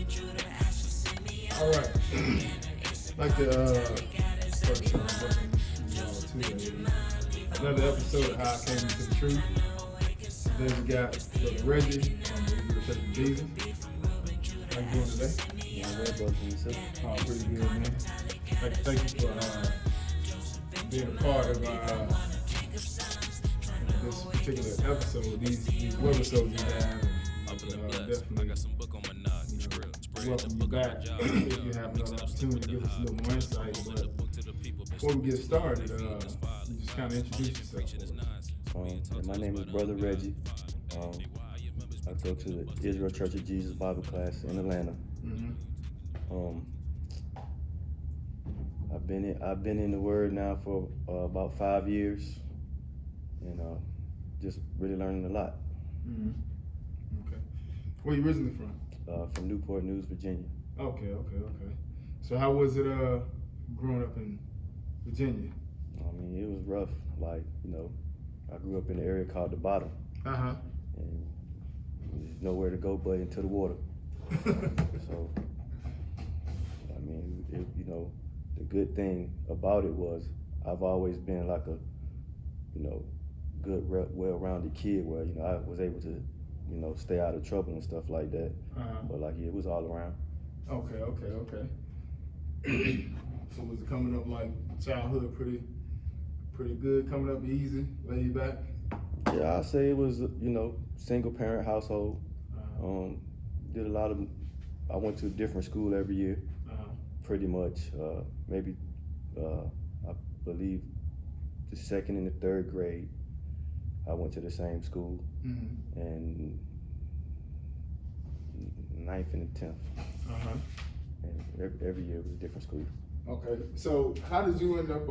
All right. Like the first time welcome you all to another episode of How I Came Into the Truth. Today we got Brother Reggie from the University Church of Jesus. How you doing today? Yeah, I'm real broken yourself. Oh, pretty good, man. Thank you for being a part of this particular episode. These webisodes we have. Definitely welcome you back if you have another opportunity to give us a little more insight. But before we get started, you just kind of introduce yourself. My name is Brother Reggie. I go to the Israel Church of Jesus Bible class in Atlanta. Mm-hmm. I've been in the Word now for about 5 years, and just really learning a lot. Mm-hmm. Okay. Where you originally from? From Newport News, Virginia. Okay. So how was it growing up in Virginia? I mean, it was rough. Like, I grew up in an area called the Bottom. Uh-huh. And there's nowhere to go but into the water. So, I mean, the good thing about it was I've always been like a, good, well-rounded kid where, I was able to, stay out of trouble and stuff like that. Uh-huh. But it was all around. Okay. So was it coming up like childhood pretty good, coming up easy, laid back? Yeah, I'd say it was, single parent household. Uh-huh. Did a lot of, I went to a different school every year, pretty much. Maybe, I believe the second and the third grade, I went to the same school. Mm-hmm. And ninth and the 10th. Uh-huh. And every year was a different school. Okay, so how did you end up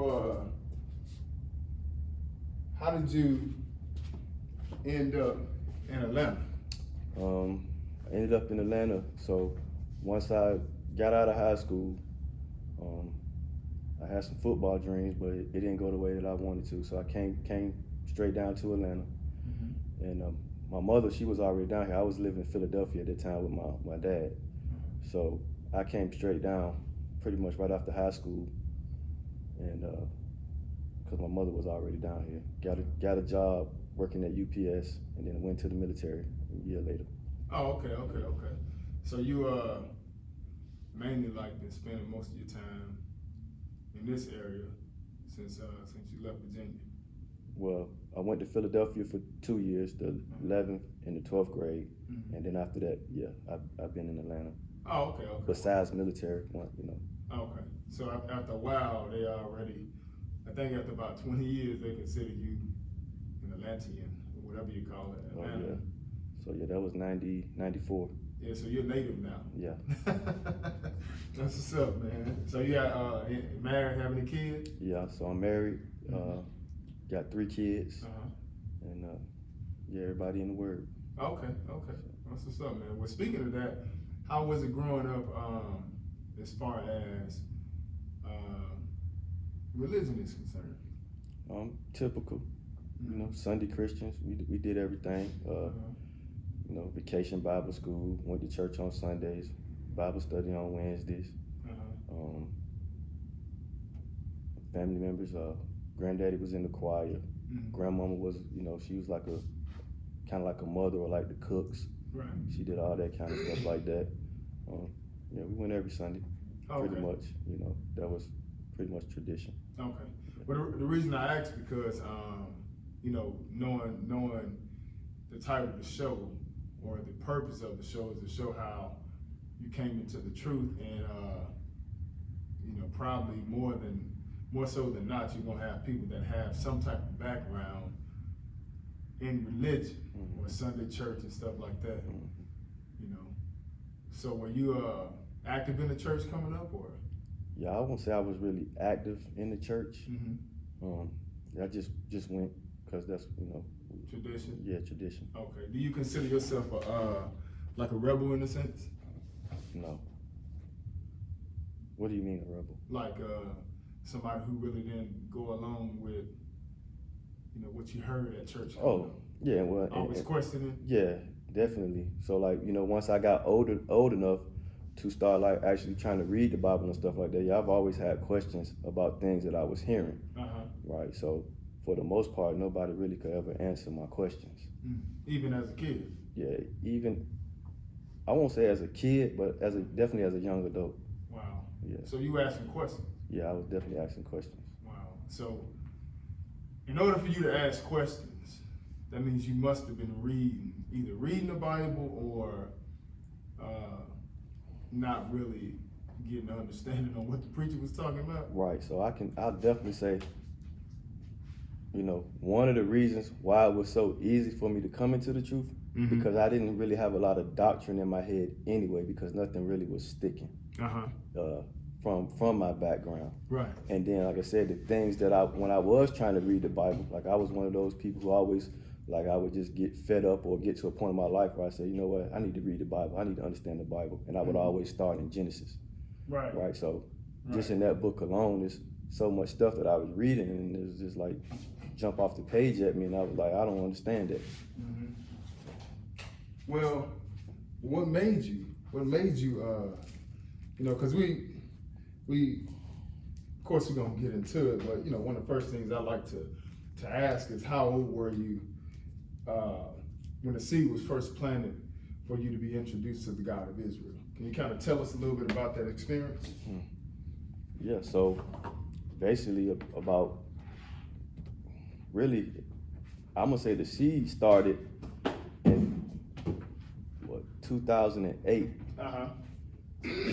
in Atlanta? I ended up in Atlanta. So once I got out of high school, I had some football dreams, but it didn't go the way that I wanted to. So I came straight down to Atlanta. Mm-hmm. And my mother, she was already down here. I was living in Philadelphia at the time with my dad. Mm-hmm. So I came straight down pretty much right after high school. And because my mother was already down here. Got a job working at UPS, and then went to the military a year later. Oh, okay. So you mainly been spending most of your time in this area since you left Virginia. Well, I went to Philadelphia for 2 years, the 11th and the 12th grade, Mm-hmm. and then after that, yeah, I've been in Atlanta. Oh, okay. Besides military, one. Okay. So after a while, they already, I think after about 20 years, they consider you an Atlantean, or whatever you call it, Atlanta. Oh, yeah. So yeah, that was 94. Yeah, so you're native now. Yeah. That's what's up, man. So you got married, have any kids? Yeah, so I'm married, got 3 kids, and yeah, everybody in the Word. Okay. That's what's up, man. Well, speaking of that, how was it growing up as far as religion is concerned? Typical, Sunday Christians. We did everything. Vacation Bible school, went to church on Sundays, Bible study on Wednesdays. Family members, granddaddy was in the choir. Mm-hmm. Grandmama was, she was kind of like a mother or like the cooks. Right. She did all that kind of stuff like that. Yeah, we went every Sunday, pretty much. That was pretty much tradition. Okay. But the reason I asked because, knowing the title of the show or the purpose of the show is to show how you came into the truth, and probably more so than not, you're gonna have people that have some type of background in religion, Mm-hmm. or Sunday church and stuff like that. Mm-hmm. So were you active in the church coming up, or? Yeah, I won't say I was really active in the church. Mm-hmm. I just went because that's Tradition. Yeah, tradition. Okay. Do you consider yourself like a rebel in a sense? No. What do you mean a rebel? Like somebody who really didn't go along with, what you heard at church. Oh, yeah. Well, always questioning. Yeah, definitely. So once I got old enough to start like actually trying to read the Bible and stuff like that, yeah, I've always had questions about things that I was hearing, right? So for the most part, nobody really could ever answer my questions. Even as a kid? Yeah, even, I won't say as a kid, but definitely as a young adult. Wow. Yeah. So you asking questions? Yeah, I was definitely asking questions. Wow. So in order for you to ask questions, that means you must have been either reading the Bible or not really getting an understanding on what the preacher was talking about. Right. So I'll definitely say, one of the reasons why it was so easy for me to come into the truth, because I didn't really have a lot of doctrine in my head anyway, because nothing really was sticking from my background. Right. And then, like I said, the things that when I was trying to read the Bible, like I was one of those people who always, like I would just get fed up or get to a point in my life where I say, you know what, I need to read the Bible. I need to understand the Bible. And I would always start in Genesis. Right. Right. So just in that book alone, there's so much stuff that I was reading, and it was just like jump off the page at me, and I was like, I don't understand that. Well, what made you, because we, of course we're gonna get into it, but one of the first things I like to ask is how old were you when the seed was first planted for you to be introduced to the God of Israel? Can you kind of tell us a little bit about that experience? Yeah, so basically about, really, I'm gonna say the seed started in 2008.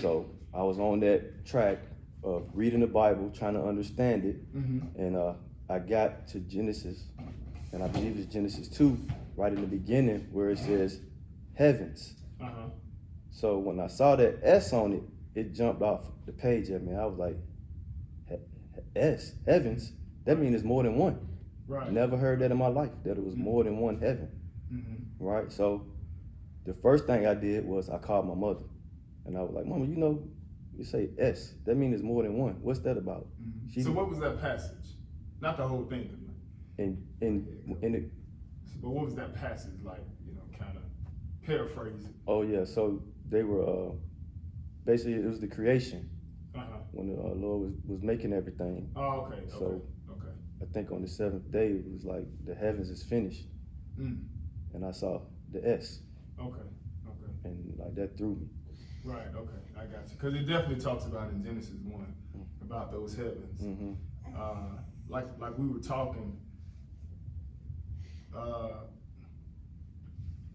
So I was on that track of reading the Bible, trying to understand it, and I got to Genesis, and I believe it's Genesis 2, right in the beginning, where it says heavens. So when I saw that S on it, it jumped off the page at me. I was like, S, heavens? That means it's more than one. Right. Never heard that in my life, that it was more than one heaven. Right? So the first thing I did was I called my mother. And I was like, Mama, you say S, that means it's more than one. What's that about? So what was that passage? Not the whole thing. But what was that passage like, kind of paraphrase it? Oh yeah, so they were, basically it was the creation. When the Lord was making everything. Oh, okay. So I think on the seventh day, it was like the heavens is finished. And I saw the S. Okay. And like that threw me. Right, okay, I got you. Because it definitely talks about in Genesis 1 about those heavens. Like we were talking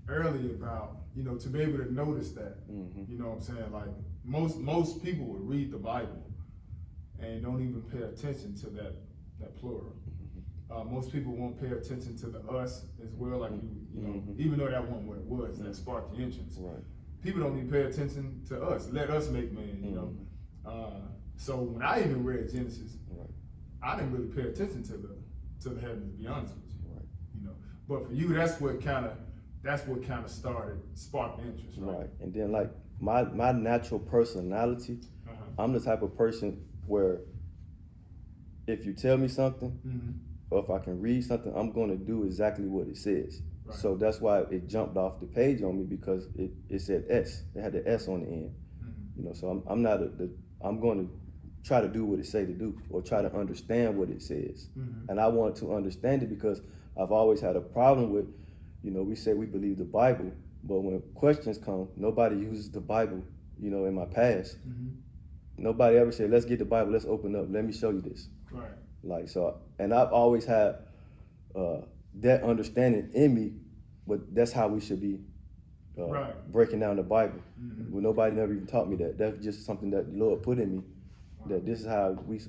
earlier about, to be able to notice that, you know what I'm saying? Like most people would read the Bible and don't even pay attention to that plural. Most people won't pay attention to the us as well, like even though that wasn't what it was, that sparked the entrance. Right. People don't even pay attention to us. Let us make man, So when I even read Genesis, I didn't really pay attention to the heavens, to be honest with you. Right. But for you, that's what kind of sparked interest, right? Right. And then like my natural personality, I'm the type of person where if you tell me something, or if I can read something, I'm going to do exactly what it says. Right. So that's why it jumped off the page on me, because it said S. It had the S on the end. So I'm going to try to do what it say to do, or try to understand what it says. And I want to understand it because I've always had a problem with, we say we believe the Bible, but when questions come, nobody uses the Bible, in my past. Nobody ever said, let's get the Bible, let's open up, let me show you this. Right. Like, so, and I've always had that understanding in me, but that's how we should be breaking down the Bible. Well, nobody never even taught me that. That's just something that the Lord put in me, that this is how we,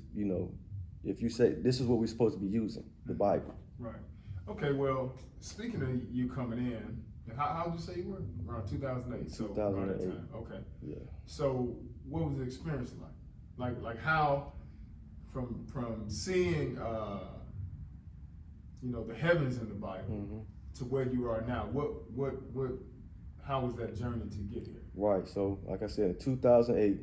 if you say, this is what we're supposed to be using, the Bible. Right. Okay, well, speaking of you coming in, how did you say you were? Around 2008. So 2008. around that time. Okay. Yeah. So what was the experience like? Like how from seeing the heavens in the Bible to where you are now, how was that journey to get here? Right. So like I said, in 2008,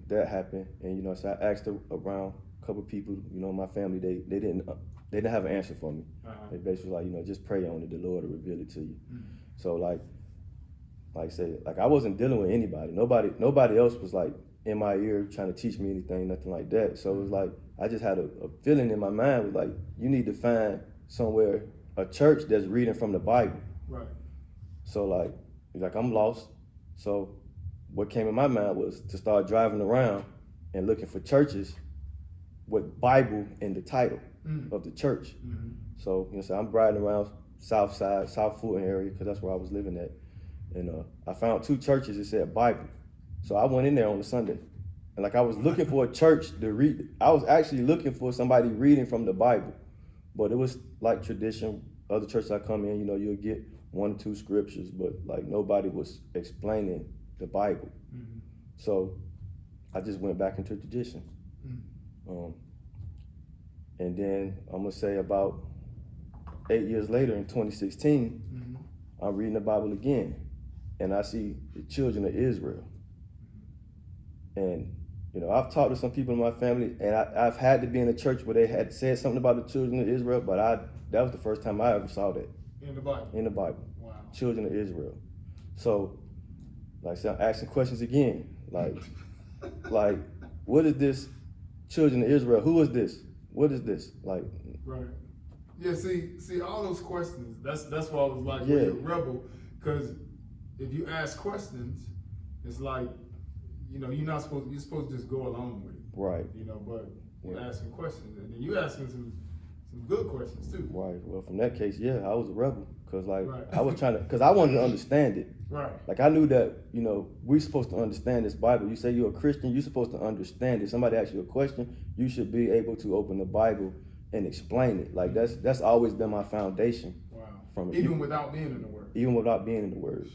that happened, and so I asked around a couple people, my family, they didn't have an answer for me. They basically like, just pray on it, the Lord will reveal it to you. So like like I say, like I wasn't dealing with anybody. Nobody else was like in my ear trying to teach me anything, nothing like that. So it was like I just had a feeling in my mind was like, you need to find somewhere, a church that's reading from the Bible. Right. So like I'm lost. So what came in my mind was to start driving around and looking for churches with Bible in the title of the church. So, so I'm riding around South Side, South Fulton area, because that's where I was living at. And I found 2 churches that said Bible. So I went in there on a Sunday. And like I was looking for a church to read. I was actually looking for somebody reading from the Bible. But it was like tradition. Other churches I come in, you'll get 1 or 2 scriptures, but like nobody was explaining the Bible. So I just went back into tradition. And then I'm gonna say about 8 years later in 2016, I'm reading the Bible again, and I see the children of Israel. And I've talked to some people in my family, and I've had to be in a church where they had said something about the children of Israel, but that was the first time I ever saw that. In the Bible? In the Bible. Wow. Children of Israel. So, like I said, I'm asking questions again. Like, what is this children of Israel? Who is this? What is this? Like, right. Yeah, see all those questions, that's why I was like, yeah. You're a rebel, because if you ask questions, it's like, you're supposed to just go along with it. Right. But you're asking questions, and then you're asking some good questions too. Right. Well, from that case, yeah, I was a rebel, because like right. I was trying to, because I wanted to understand it. Right. Like I knew that, we're supposed to understand this Bible. You say you're a Christian, you're supposed to understand it. Somebody asks you a question, you should be able to open the Bible and explain it. Like that's always been my foundation. Wow. From even without being in the Word. Even without being in the Word.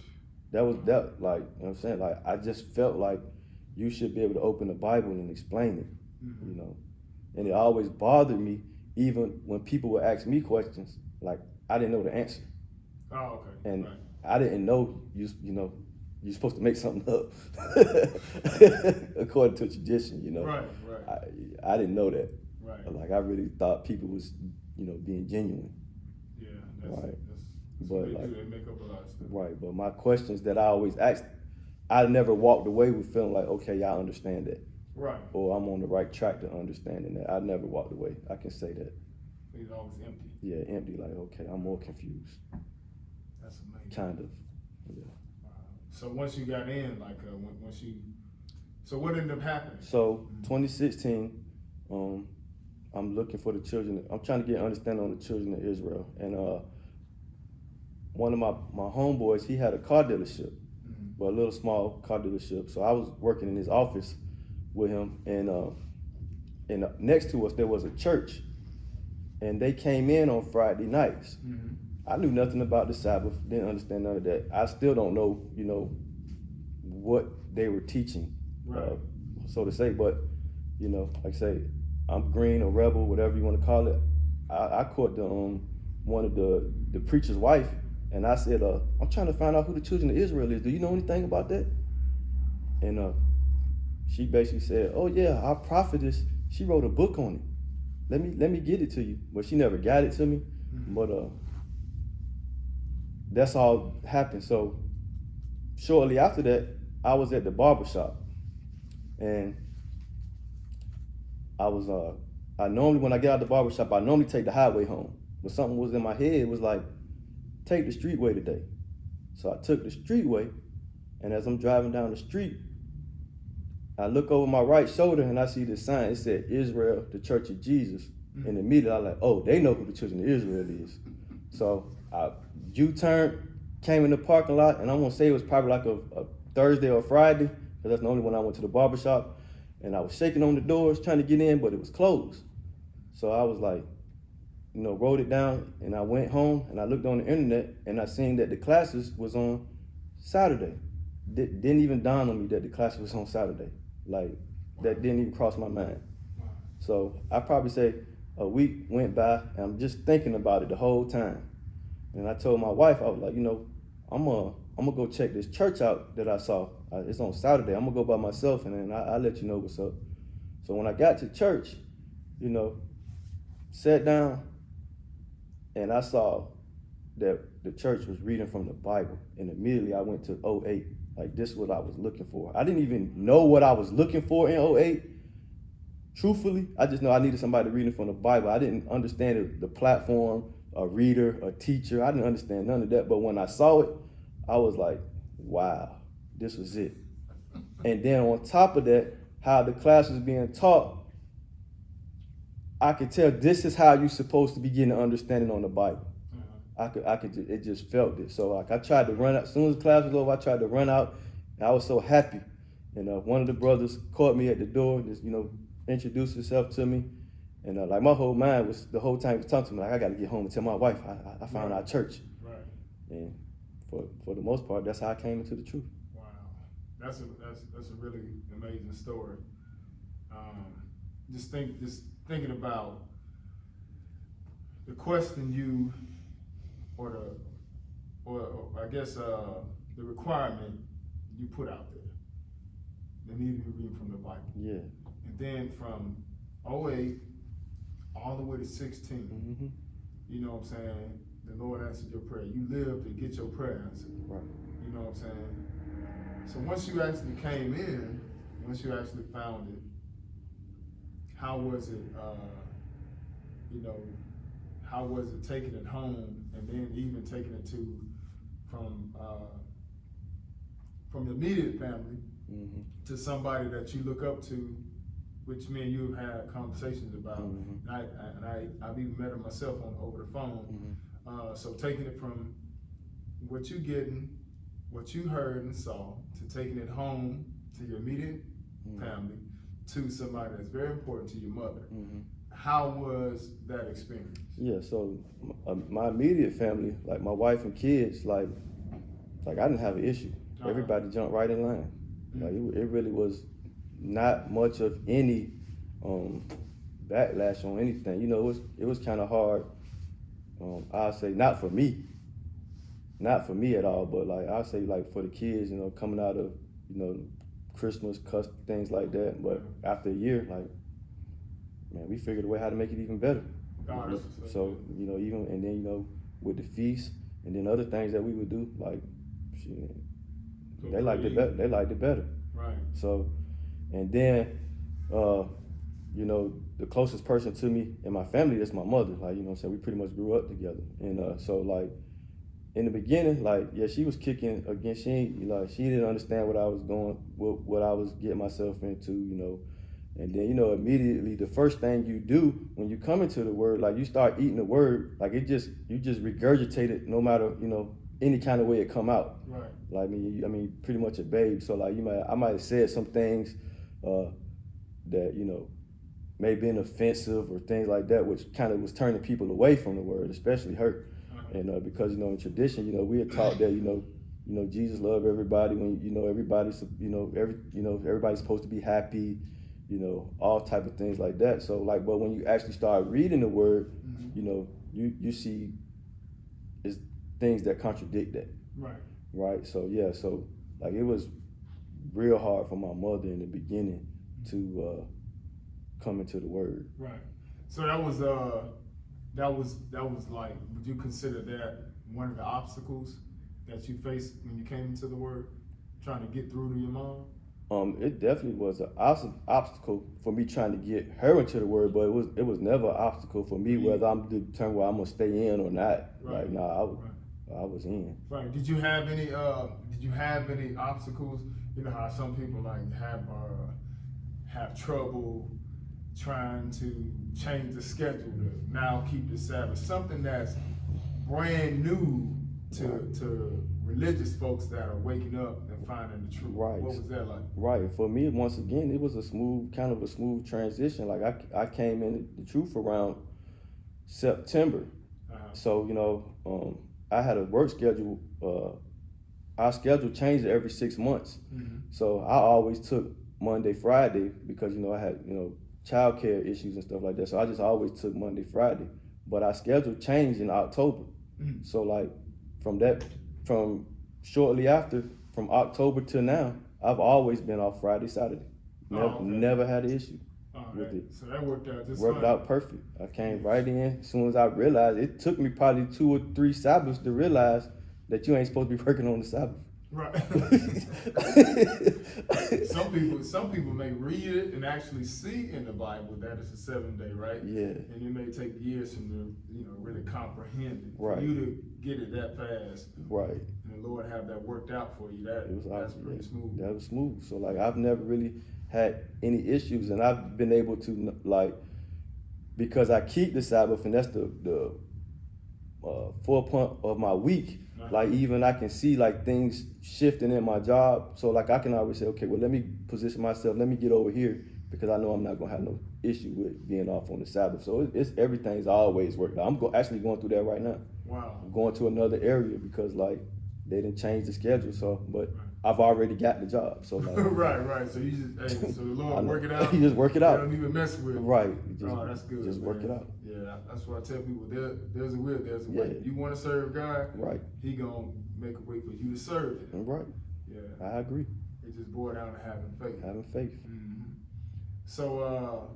Like, you know what I'm saying? Like I just felt like you should be able to open the Bible and explain it. And it always bothered me, even when people would ask me questions, like I didn't know the answer. Oh, okay. And right. I didn't know you're supposed to make something up according to tradition. Right. I didn't know that. Right. Like I really thought people was being genuine. Yeah. Right. That's but what like, they make up a lot of stuff. Right. But my questions that I always asked, I never walked away with feeling like, okay, y'all understand that. Right. Or I'm on the right track to understanding that. I never walked away. I can say that. He's always empty. Yeah, empty. Like, okay, I'm more confused. That's amazing. Kind of. Yeah. Wow. So once you got in, like, so what ended up happening? So 2016, I'm looking for the children. I'm trying to get understanding on the children of Israel. And one of my homeboys, he had a car dealership, but a little small car dealership. So I was working in his office with him, and next to us there was a church, and they came in on Friday nights. I knew nothing about the Sabbath, didn't understand none of that. I still don't know, what they were teaching, right. So to say. But like I say, I'm green or rebel, whatever you want to call it. I caught one of the preacher's wife, and I said, I'm trying to find out who the children of Israel is. Do you know anything about that? And she basically said, oh yeah, our prophetess, she wrote a book on it. Let me get it to you. But she never got it to me. But that's all happened. So shortly after that, I was at the barbershop, and I normally, when I get out of the barbershop, I normally take the highway home. But something was in my head, it was like, take the streetway today. So I took the streetway, and as I'm driving down the street, I look over my right shoulder and I see this sign. It said, Israel, the Church of Jesus. And immediately I was like, oh, they know who the children of Israel is. So I U-turned, came in the parking lot, and I'm gonna say it was probably like a Thursday or Friday, because that's the only when I went to the barbershop. And I was shaking on the doors trying to get in, but it was closed. So I was like, wrote it down, and I went home and I looked on the internet, and I seen that the classes was on Saturday. Didn't even dawn on me that the class was on Saturday. Like, that didn't even cross my mind. So I probably say a week went by, and I'm just thinking about it the whole time. And I told my wife, I was like, I'm gonna go check this church out that I saw. It's on Saturday. I'm gonna go by myself, and then I'll let you know what's up. So when I got to church, sat down, and I saw that the church was reading from the Bible, and immediately I went to 08. Like, this is what I was looking for. I didn't even know what I was looking for in 08. Truthfully, I just know I needed somebody reading from the Bible. I didn't understand the platform, a reader, a teacher. I didn't understand none of that. But when I saw it, I was like, wow, this was it. And then on top of that, how the class was being taught, I could tell this is how you're supposed to be getting an understanding on the Bible. It just felt it. So like I tried to run out, as soon as the class was over, I tried to run out, and I was so happy. And one of the brothers caught me at the door, just, introduced himself to me. And like my whole mind was, the whole time he was talking to me, like, I got to get home and tell my wife I found our church. Right. And for the most part, that's how I came into the truth. Wow. That's a really amazing story. Just thinking about the question you, or I guess the requirement you put out there. They need to be reading from the Bible. Yeah. And then from 08 all the way to 16, Mm-hmm. you know what I'm saying? The Lord answered your prayer. You lived to get your prayer answered. Right. You know what I'm saying? So once you actually came in, once you actually found it, how was it, how was it taking it home, and then even taking it from your immediate family Mm-hmm. to somebody that you look up to, which me and you have had conversations about, Mm-hmm. and I've even met her myself over the phone. Mm-hmm. So taking it from what you getting, what you heard and saw, to taking it home to your immediate Mm-hmm. family, to somebody that's very important to your mother. Mm-hmm. How was that experience? Yeah, so my immediate family, like my wife and kids, like I didn't have an issue. Uh-huh. Everybody jumped right in line. Like it really was not much of any backlash on anything. It was kind of hard. I'll say not for me at all, but like I'll say like for the kids, coming out of Christmas, things like that. But after a year, like, man, we figured a way how to make it even better. So even, and then with the feast and then other things that we would do, like they liked it better. They liked it better. Right. So, and then the closest person to me in my family is my mother. Like, so we pretty much grew up together. And so like in the beginning, like, yeah, she was kicking against, she didn't understand what I was what I was getting myself into, And then, immediately the first thing you do when you come into the word, like you start eating the word, like you just regurgitate it no matter, any kind of way it come out. Right. Like, I mean, pretty much a babe. So like I might have said some things that, may have been offensive or things like that, which kind of was turning people away from the word, especially her. Uh-huh. And because, in tradition, we are taught that, Jesus loved everybody when, everybody's, everybody's supposed to be happy, all type of things like that. So like, but when you actually start reading the word, Mm-hmm. you see it's things that contradict that. Right. Right. So yeah, so like it was real hard for my mother in the beginning to come into the word. Right. So that was like, would you consider that one of the obstacles that you faced when you came into the word, trying to get through to your mom? It definitely was an obstacle for me trying to get her into the word, but it was never an obstacle for me whether I'm determined whether I'm gonna stay in or not. Right. Like, nah, I was in. Right. Did you have any obstacles? You know how some people like have trouble trying to change the schedule to now keep the Sabbath, something that's brand new to religious folks that are waking up and finding the truth. Right. What was that like? Right. For me, once again, it was a smooth transition. Like I came in the truth around September. Uh-huh. So, I had a work schedule. Our schedule changed every 6 months. Mm-hmm. So I always took Monday, Friday because, I had, childcare issues and stuff like that. So I just always took Monday, Friday. But our schedule changed in October. Mm-hmm. So like from shortly after, from October to now, I've always been off Friday, Saturday. Okay. Never had an issue. Uh-huh. with it. So that worked out just Worked fine. out perfect. I came right in. As soon as I realized, it took me probably 2 or 3 Sabbaths to realize that you ain't supposed to be working on the Sabbath. Right. some people may read it and actually see in the Bible that it's a 7-day, right? Yeah. And it may take years for them to, really comprehend it. Right. For you to get it that fast. Right. And the Lord have that worked out for you. It was That's awesome. pretty smooth. That was smooth. So like I've never really had any issues, and I've been able to like, because I keep the Sabbath, and that's the 4 point of my week. Like even I can see like things shifting in my job. So like I can always say, okay, well let me position myself, let me get over here, because I know I'm not gonna have no issue with being off on the Sabbath. So it's everything's always worked out. I'm actually going through that right now. Wow. I'm going to another area because like they didn't change the schedule. So but I've already got the job. So like right. So you just so the Lord work it out. You just work it out. You don't even mess with it. Right. That's good. Just man. work it out. Yeah, that's what I tell people. There's a will, there's a Yeah. way. You want to serve God, Right. He gonna make a way for you to serve Him. Right. Yeah. I agree. It just boils down to having faith. Having faith. Mm-hmm. So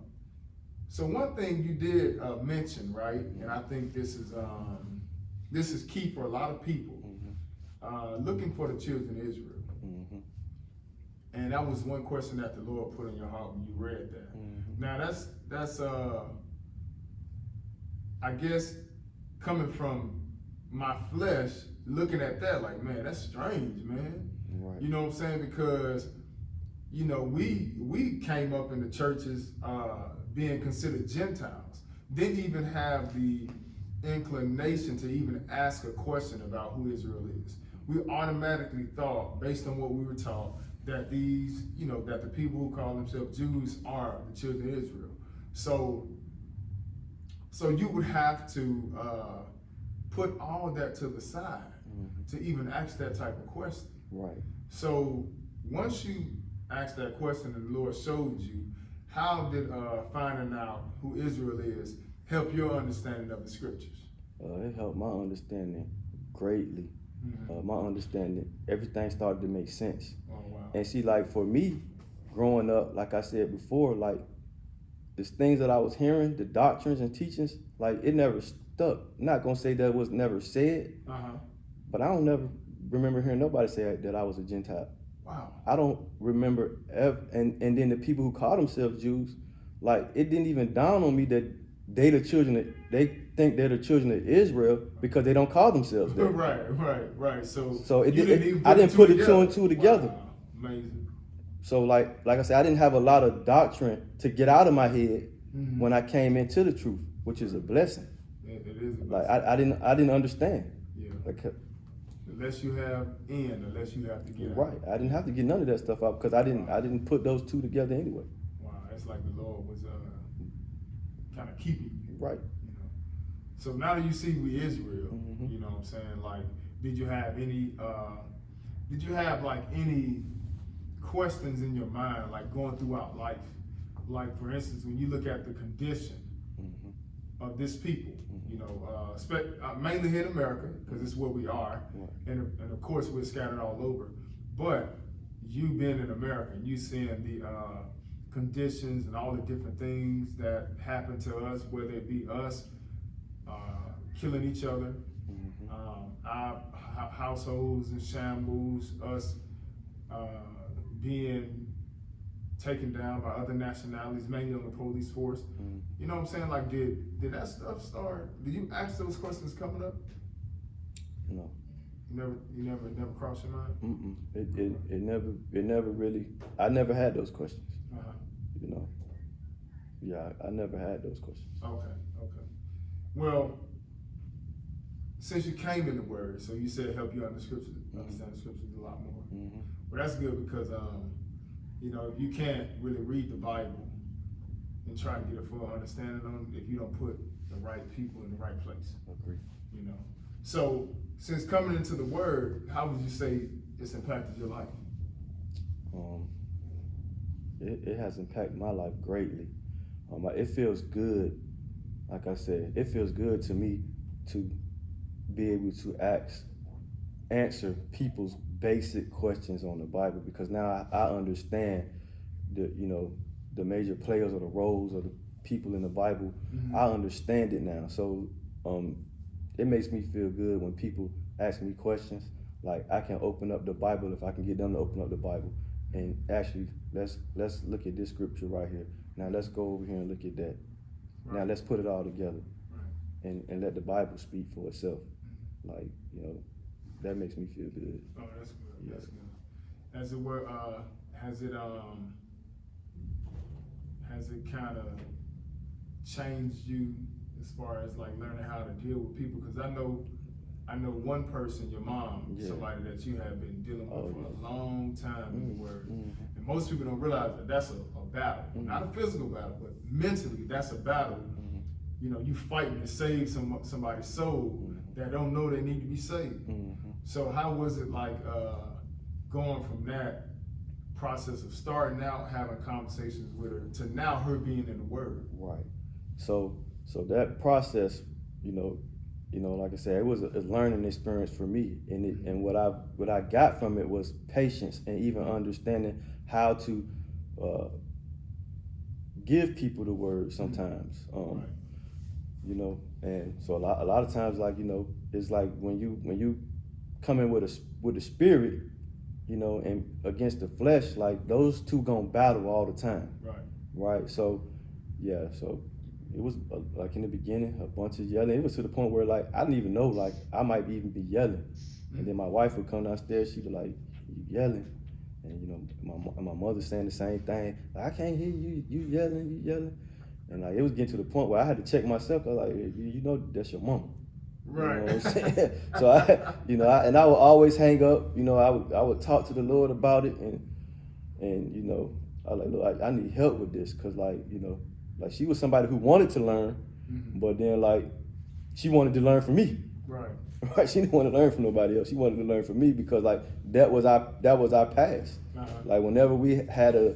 one thing you did mention, right, and I think this is key for a lot of people, looking for the children of Israel. Mm-hmm. And that was one question that the Lord put in your heart when you read that. Mm-hmm. Now that's I guess coming from my flesh, looking at that like, man, that's strange, man. Right. You know what I'm saying? Because we came up in the churches being considered Gentiles, didn't even have the inclination to even ask a question about who Israel is. We automatically thought, based on what we were taught, that these, that the people who call themselves Jews are the children of Israel. So you would have to put all that to the side to even ask that type of question. Right. So once you asked that question and the Lord showed you, how did finding out who Israel is help your understanding of the scriptures? It helped my understanding greatly. Mm-hmm. My understanding, everything started to make sense. Oh, wow. And see, like for me, growing up, like I said before, like the things that I was hearing, the doctrines and teachings, like it never stuck. I'm not gonna say that it was never said, but I don't never remember hearing nobody say that I was a Gentile. Wow. I don't remember ever, and then the people who call themselves Jews, like it didn't even dawn on me that they think they're the children of Israel because they don't call themselves that. Right. So I didn't put the 2 and 2 together. Wow. Amazing. So like I said, I didn't have a lot of doctrine to get out of my head when I came into the truth, which is a blessing. It is a blessing. Like I didn't understand. Yeah. Like, unless you have unless you have to get right. out. I didn't have to get none of that stuff out because I didn't put those 2 together anyway. Wow, it's like the Lord was kind of keeping you. Right. So now that you see we Israel, Mm-hmm. you know what I'm saying? Like, did you have any questions in your mind, like going throughout life? Like, for instance, when you look at the condition of this people, mainly here in America, because it's where we are, and of course we're scattered all over. But you being in America, and you seeing the conditions and all the different things that happen to us, whether it be us killing each other, our households in shambles, us being taken down by other nationalities, mainly on the police force. You know what I'm saying? Like, did that stuff start? Did you ask those questions coming up? No. You never crossed your mind? It never really. I never had those questions. Yeah, I never had those questions. Okay. Well, since you came in the Word, so you said it helped you understand the scriptures a lot more. Well, that's good because you can't really read the Bible and try to get a full understanding on it if you don't put the right people in the right place. Agree. So since coming into the Word, how would you say it's impacted your life? It has impacted my life greatly. It feels good. Like I said, it feels good to me to be able to answer people's basic questions on the Bible, because now I understand the major players or the roles of the people in the Bible. I understand it now. So it makes me feel good when people ask me questions. Like I can open up the Bible if I can get them to open up the Bible. And actually, let's look at this scripture right here. Now let's go over here and look at that. Right. Now let's put it all together, Right. and let the Bible speak for itself. Like, you know, that makes me feel good. Oh, that's good. Yeah. That's good. As it were, has it kind of changed you as far as like learning how to deal with people? Because I know one person, your mom, Yeah. somebody that you have been dealing with Oh, for yeah. a long time in the Word. Mm-hmm. And most people don't realize that that's a battle, not a physical battle, but mentally that's a battle. You know, you fighting to save somebody's soul that don't know they need to be saved. So how was it like going from that process of starting out having conversations with her to now her being in the Word? Right. So that process, you know, like I said, it was a learning experience for me, and what I got from it was patience and even understanding how to give people the Word sometimes. Right. You know, and so a lot of times, like, you know, it's like when you come in with the spirit, you know, and against the flesh, like those two gonna battle all the time. Right. So yeah, so it was like in the beginning a bunch of yelling. It was to the point where like I didn't even know, like I might even be yelling, and then my wife would come downstairs. She'd be like, "You yelling?" And you know, my mother saying the same thing. Like, I can't hear you. You yelling. And like it was getting to the point where I had to check myself. I was like, you know, that's your mama. Right. You know what I'm saying? So I would always hang up. You know, I would talk to the Lord about it, and you know, I was like, look, I need help with this, cause like, you know, like she was somebody who wanted to learn, but then like she wanted to learn from me. Right. Right. She didn't want to learn from nobody else. She wanted to learn from me because like that was our past. Like whenever we had a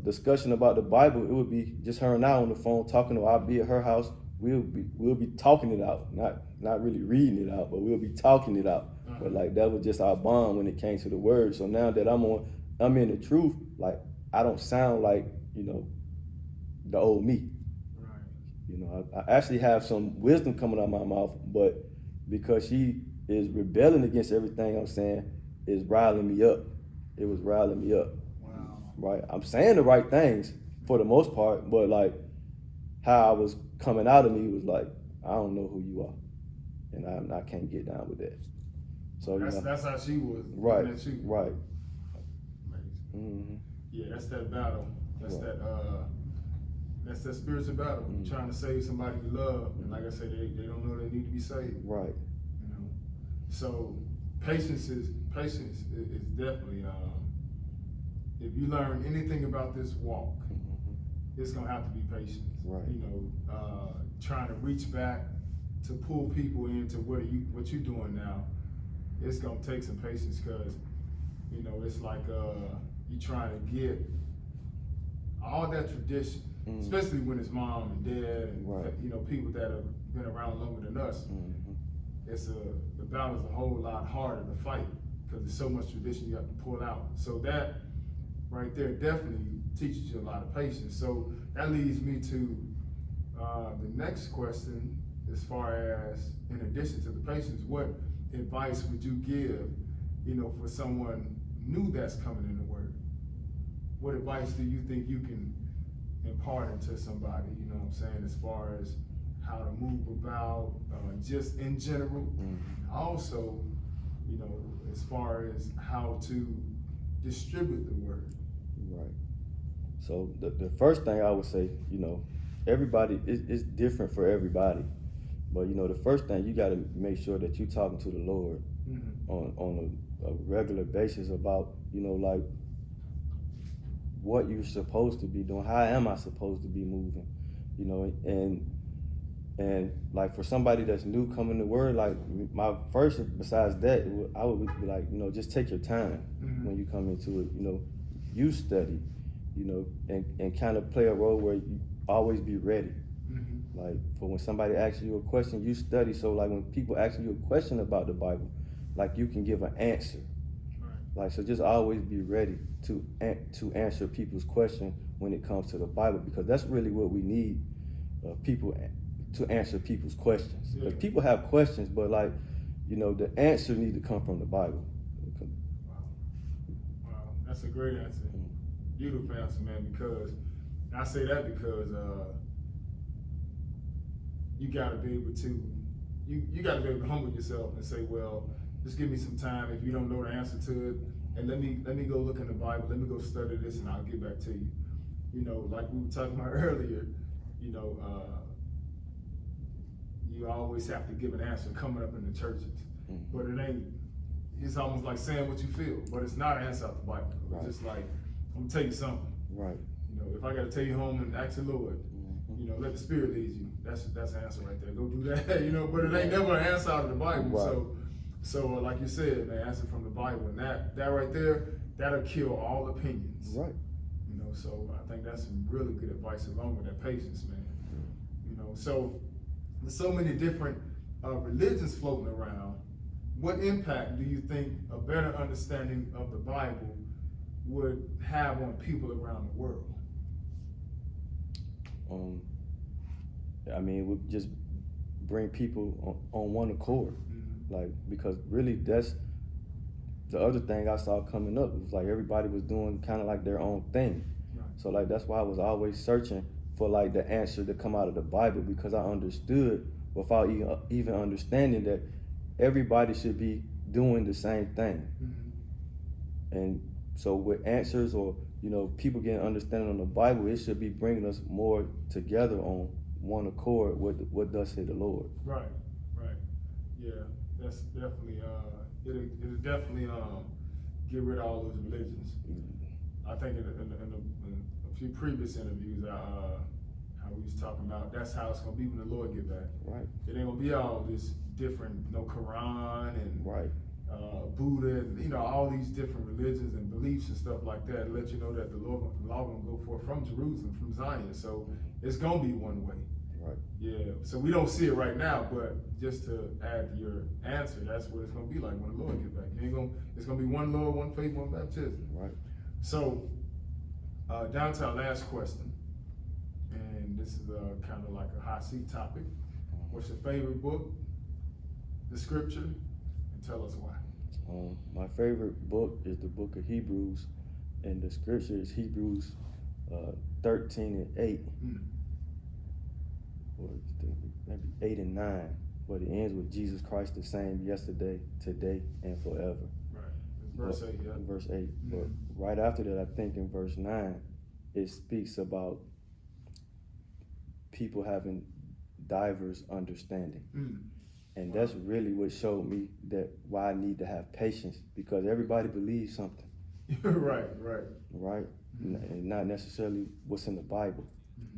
discussion about the Bible, it would be just her and I on the phone talking, or I'll be at her house. We'll be talking it out, not really reading it out, but we'll be talking it out. But like that was just our bond when it came to the Word. So now that I'm in the truth, like I don't sound like, you know, the old me. Right. You know, I actually have some wisdom coming out of my mouth, but because she is rebelling against everything I'm saying, is riling me up. It was riling me up. Wow. Right. I'm saying the right things for the most part, but like how I was coming out of me was like, I don't know who you are, and I can't get down with that. So that's how she was. Right. At you. Right. Amazing. Yeah, that's that battle. That's that's that spiritual battle. Trying to save somebody you love, and like I said, they don't know they need to be saved. Right. You know. So patience is definitely. If you learn anything about this walk, it's gonna have to be patience. Right. You know, trying to reach back to pull people into what you're doing now. It's gonna take some patience, because you know it's like you trying to get all that tradition, especially when it's mom and dad and you know, people that have been around longer than us. The battle's a whole lot harder to fight because there's so much tradition you have to pull out. So that right there definitely teaches you a lot of patience. So that leads me to the next question, as far as, in addition to the patience, what advice would you give, you know, for someone new that's coming in the Word? What advice do you think you can impart into somebody, you know what I'm saying, as far as how to move about, just in general, also, you know, as far as how to distribute the Word? Right. So the first thing I would say, you know, everybody is different for everybody, but you know, the first thing, you got to make sure that you're talking to the Lord on a regular basis about, you know, like what you're supposed to be doing. How am I supposed to be moving? You know, and like for somebody that's new coming to Word, like my first, besides that, I would be like, you know, just take your time when you come into it. You know, you study, you know, and kind of play a role where you always be ready. Like for when somebody asks you a question, you study. So like when people ask you a question about the Bible, like you can give an answer. Like, so just always be ready to answer people's questions when it comes to the Bible, because that's really what we need, people to answer people's questions. Because people have questions, but like, you know, the answer need to come from the Bible. Wow, that's a great answer. Beautiful answer, man. Because I say that because you gotta be able to you gotta be able to humble yourself and say, well, just give me some time if you don't know the answer to it, and let me go look in the Bible, let me go study this, and I'll get back to you. You know, like we were talking about earlier, you know, you always have to give an answer coming up in the churches, but it ain't. It's almost like saying what you feel, but it's not an answer out the Bible. It's just like, I'm gonna tell you something. Right. You know, if I gotta take you home and ask the Lord, you know, let the Spirit lead you. That's the answer right there. Go do that. You know, but it ain't never an answer out of the Bible. Right. So like you said, man, answer from the Bible, and that right there, that'll kill all opinions. Right. You know, so I think that's some really good advice along with that patience, man. You know, so there's so many different religions floating around. What impact do you think a better understanding of the Bible would have on people around the world? I mean, it would just bring people on one accord. Like, because really that's the other thing I saw coming up. It was like everybody was doing kind of like their own thing. Right. So like, that's why I was always searching for like the answer to come out of the Bible, because I understood without even understanding that everybody should be doing the same thing. And so with answers, or, you know, people getting understanding on the Bible, it should be bringing us more together on one accord. What does say the Lord? Right. Yeah, that's definitely it'll definitely get rid of all those religions. I think in a few previous interviews, how we was talking about that's how it's gonna be when the Lord get back. Right. It ain't gonna be all this different, Quran and Buddha, and you know, all these different religions and beliefs and stuff like that. Let you know that the law gonna go forth from Jerusalem, from Zion. So it's gonna be one way. Right. Yeah. So we don't see it right now, but just to add to your answer, that's what it's gonna be like when the Lord get back. It's gonna be one Lord, one faith, one baptism. Right. So down to our last question, and this is kind of like a hot seat topic. What's your favorite book, the scripture, and tell us why? My favorite book is the book of Hebrews, and the scripture is Hebrews 13:8. Or maybe 8 and 9, but it ends with Jesus Christ the same yesterday, today, and forever. Right. Verse 8, yeah. Verse 8. But right after that, I think in verse 9, it speaks about people having diverse understanding. And that's really what showed me that why I need to have patience, because everybody believes something. Right. And not necessarily what's in the Bible.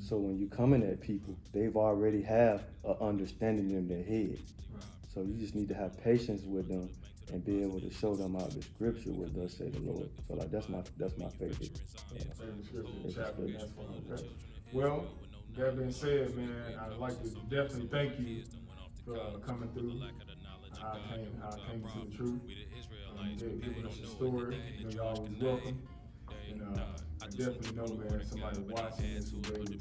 So when you coming at people, they've already have an understanding in their head. Right. So you just need to have patience with them and be able to show them out the scripture what does say the Lord. So like that's my favorite. Favorite scripture chapter. That's one. Okay. Well, that being said, man, I'd like to definitely thank you for coming through. How I came to the truth. Giving us a story. You know, you're always welcome. And I definitely know, man, somebody watching this will be able to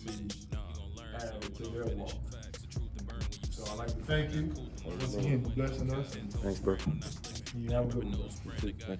add it to their walk. So I'd like to thank you once again for blessing us. Thanks, bro. You have a good one.